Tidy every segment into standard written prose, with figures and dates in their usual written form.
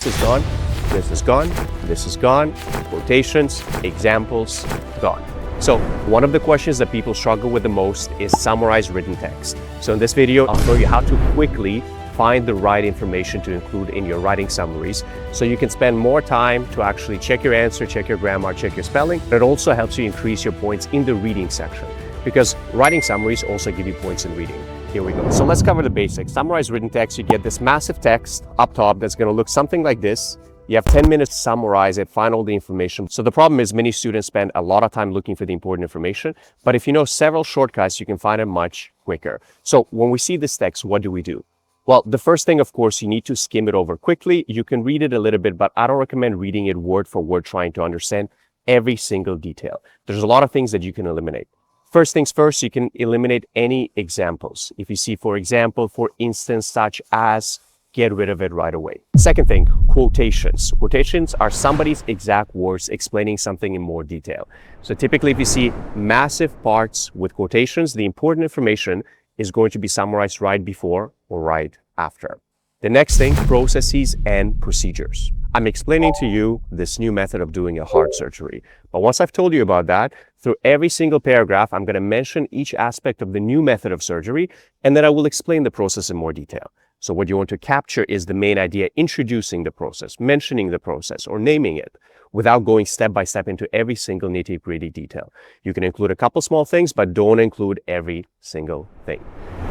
This is gone, this is gone, this is gone, quotations, examples, gone. So one of the questions that people struggle with the most is summarize written text. So in this video, I'll show you how to quickly find the right information to include in your writing summaries so you can spend more time to actually check your answer, check your grammar, check your spelling. It also helps you increase your points in the reading section because writing summaries also give you points in reading. Here we go. So let's cover the basics. Summarize written text. You get this massive text up top that's going to look something like this. You have 10 minutes to summarize it, find all the information. So the problem is many students spend a lot of time looking for the important information, but if you know several shortcuts, you can find it much quicker. So when we see this text, what do we do? Well, the first thing, of course, you need to skim it over quickly. You can read it a little bit, but I don't recommend reading it word for word, trying to understand every single detail. There's a lot of things that you can eliminate. First things first, you can eliminate any examples. If you see, for example, for instance, such as, get rid of it right away. Second thing, quotations. Quotations are somebody's exact words explaining something in more detail. So typically, if you see massive parts with quotations, the important information is going to be summarized right before or right after. The next thing, processes and procedures. I'm explaining to you this new method of doing a heart surgery. But once I've told you about that, through every single paragraph, I'm going to mention each aspect of the new method of surgery, and then I will explain the process in more detail. So what you want to capture is the main idea, introducing the process, mentioning the process, or naming it, without going step by step into every single nitty-gritty detail. You can include a couple small things, but don't include every single thing.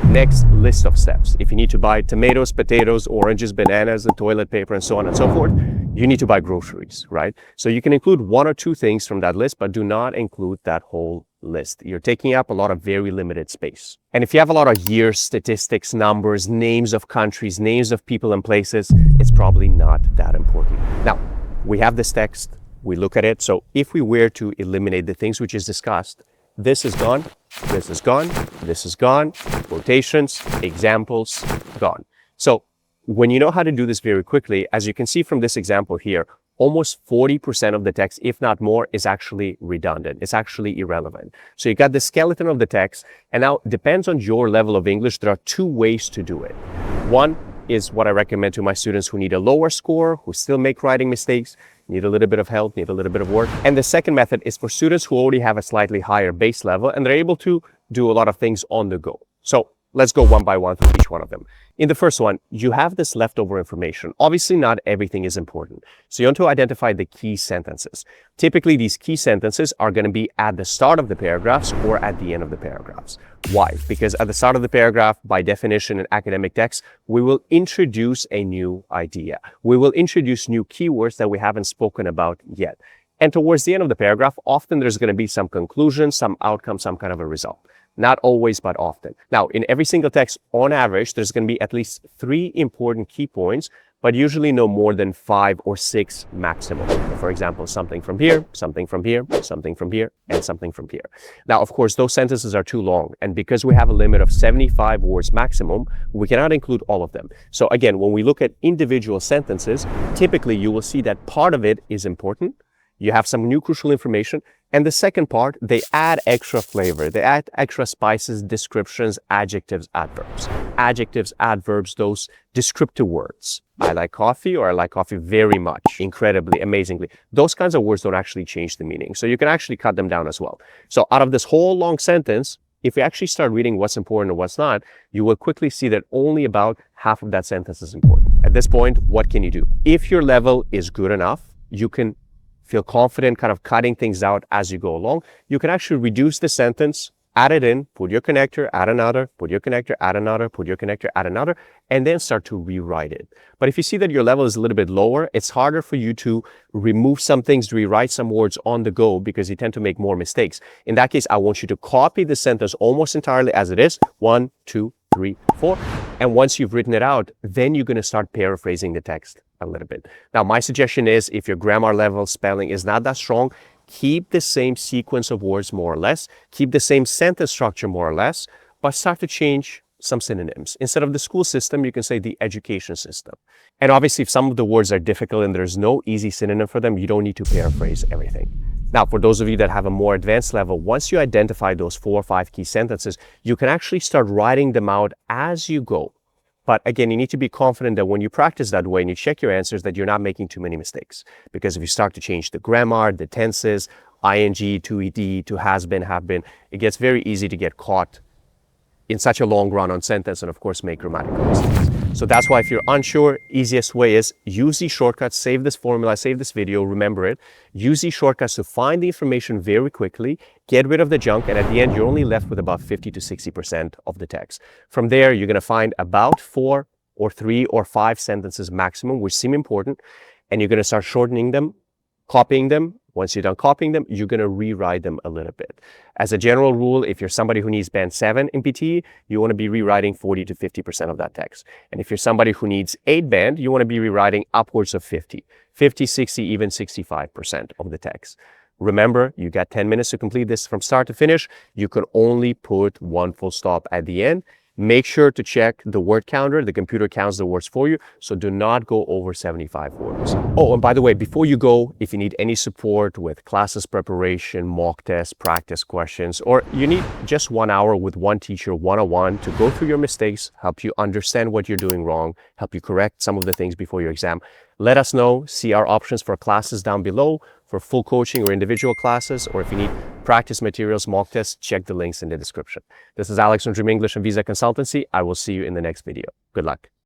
Next, list of steps. If you need to buy tomatoes, potatoes, oranges, bananas, and toilet paper, and so on and so forth, you need to buy groceries, right? So you can include one or two things from that list, but do not include that whole list. You're taking up a lot of very limited space. And if you have a lot of years, statistics, numbers, names of countries, names of people and places, it's probably not that important. Now, we have this text, we look at it. So if we were to eliminate the things which is discussed, this is gone, this is gone, this is gone, quotations, examples, gone. So when you know how to do this very quickly, as you can see from this example here, almost 40% of the text, if not more, is actually redundant. It's actually irrelevant. So you got the skeleton of the text, and now it depends on your level of English. There are two ways to do it. One is what I recommend to my students who need a lower score, who still make writing mistakes, need a little bit of help, need a little bit of work. And the second method is for students who already have a slightly higher base level and they're able to do a lot of things on the go. So let's go one by one through each one of them. In the first one, you have this leftover information. Obviously, not everything is important. So you want to identify the key sentences. Typically, these key sentences are going to be at the start of the paragraphs or at the end of the paragraphs. Why? Because at the start of the paragraph, by definition in academic text, we will introduce a new idea. We will introduce new keywords that we haven't spoken about yet. And towards the end of the paragraph, often there's going to be some conclusion, some outcome, some kind of a result. Not always, but often. Now, in every single text, on average, there's going to be at least 3 important key points, but usually no more than 5 or 6 maximum. For example, something from here, something from here, something from here, and something from here. Now, of course, those sentences are too long. And because we have a limit of 75 words maximum, we cannot include all of them. So again, when we look at individual sentences, typically you will see that part of it is important. You have some new crucial information. And the second part, they add extra flavor. They add extra spices, descriptions, adjectives, adverbs. Adjectives, adverbs, those descriptive words. I like coffee, or I like coffee very much, incredibly, amazingly. Those kinds of words don't actually change the meaning. So you can actually cut them down as well. So out of this whole long sentence, if you actually start reading what's important and what's not, you will quickly see that only about half of that sentence is important. At this point, what can you do? If your level is good enough, you can feel confident kind of cutting things out as you go along. You can actually reduce the sentence, add it in, put your connector, add another, put your connector, add another, put your connector, add another, and then start to rewrite it. But if you see that your level is a little bit lower, it's harder for you to remove some things, rewrite some words on the go because you tend to make more mistakes. In that case, I want you to copy the sentence almost entirely as it is. 1, 2, 3, 4. And once you've written it out, then you're going to start paraphrasing the text a little bit. Now, my suggestion is if your grammar level, spelling is not that strong, keep the same sequence of words more or less, keep the same sentence structure more or less, but start to change some synonyms. Instead of the school system, you can say the education system. And obviously, if some of the words are difficult and there's no easy synonym for them, you don't need to paraphrase everything. Now, for those of you that have a more advanced level, once you identify those 4 or 5 key sentences, you can actually start writing them out as you go. But again, you need to be confident that when you practice that way and you check your answers, that you're not making too many mistakes. Because if you start to change the grammar, the tenses, ing to ed to has been, have been, it gets very easy to get caught in such a long run-on sentence and of course make grammatical mistakes. So that's why if you're unsure, easiest way is use these shortcuts, save this formula, save this video, remember it. Use these shortcuts to find the information very quickly, get rid of the junk, and at the end, you're only left with about 50 to 60% of the text. From there, you're gonna find about 4 or 3 or 5 sentences maximum, which seem important, and you're gonna start shortening them, copying them. Once you're done copying them, you're going to rewrite them a little bit. As a general rule, if you're somebody who needs band 7 in PTE, you want to be rewriting 40 to 50% of that text. And if you're somebody who needs 8 band, you want to be rewriting upwards of 50, 60, even 65% of the text. Remember, you got 10 minutes to complete this from start to finish. You can only put 1 full stop at the end. Make sure to check the word counter. The computer counts the words for you, so do not go over 75 words. Oh, and by the way, before you go, if you need any support with classes preparation, mock tests, practice questions, or you need just 1 hour with one teacher one-on-one to go through your mistakes, help you understand what you're doing wrong, help you correct some of the things before your exam, let us know. See our options for classes down below for full coaching or individual classes, or if you need practice materials, mock tests, check the links in the description. This is Alex from Dream English and Visa Consultancy. I will see you in the next video. Good luck.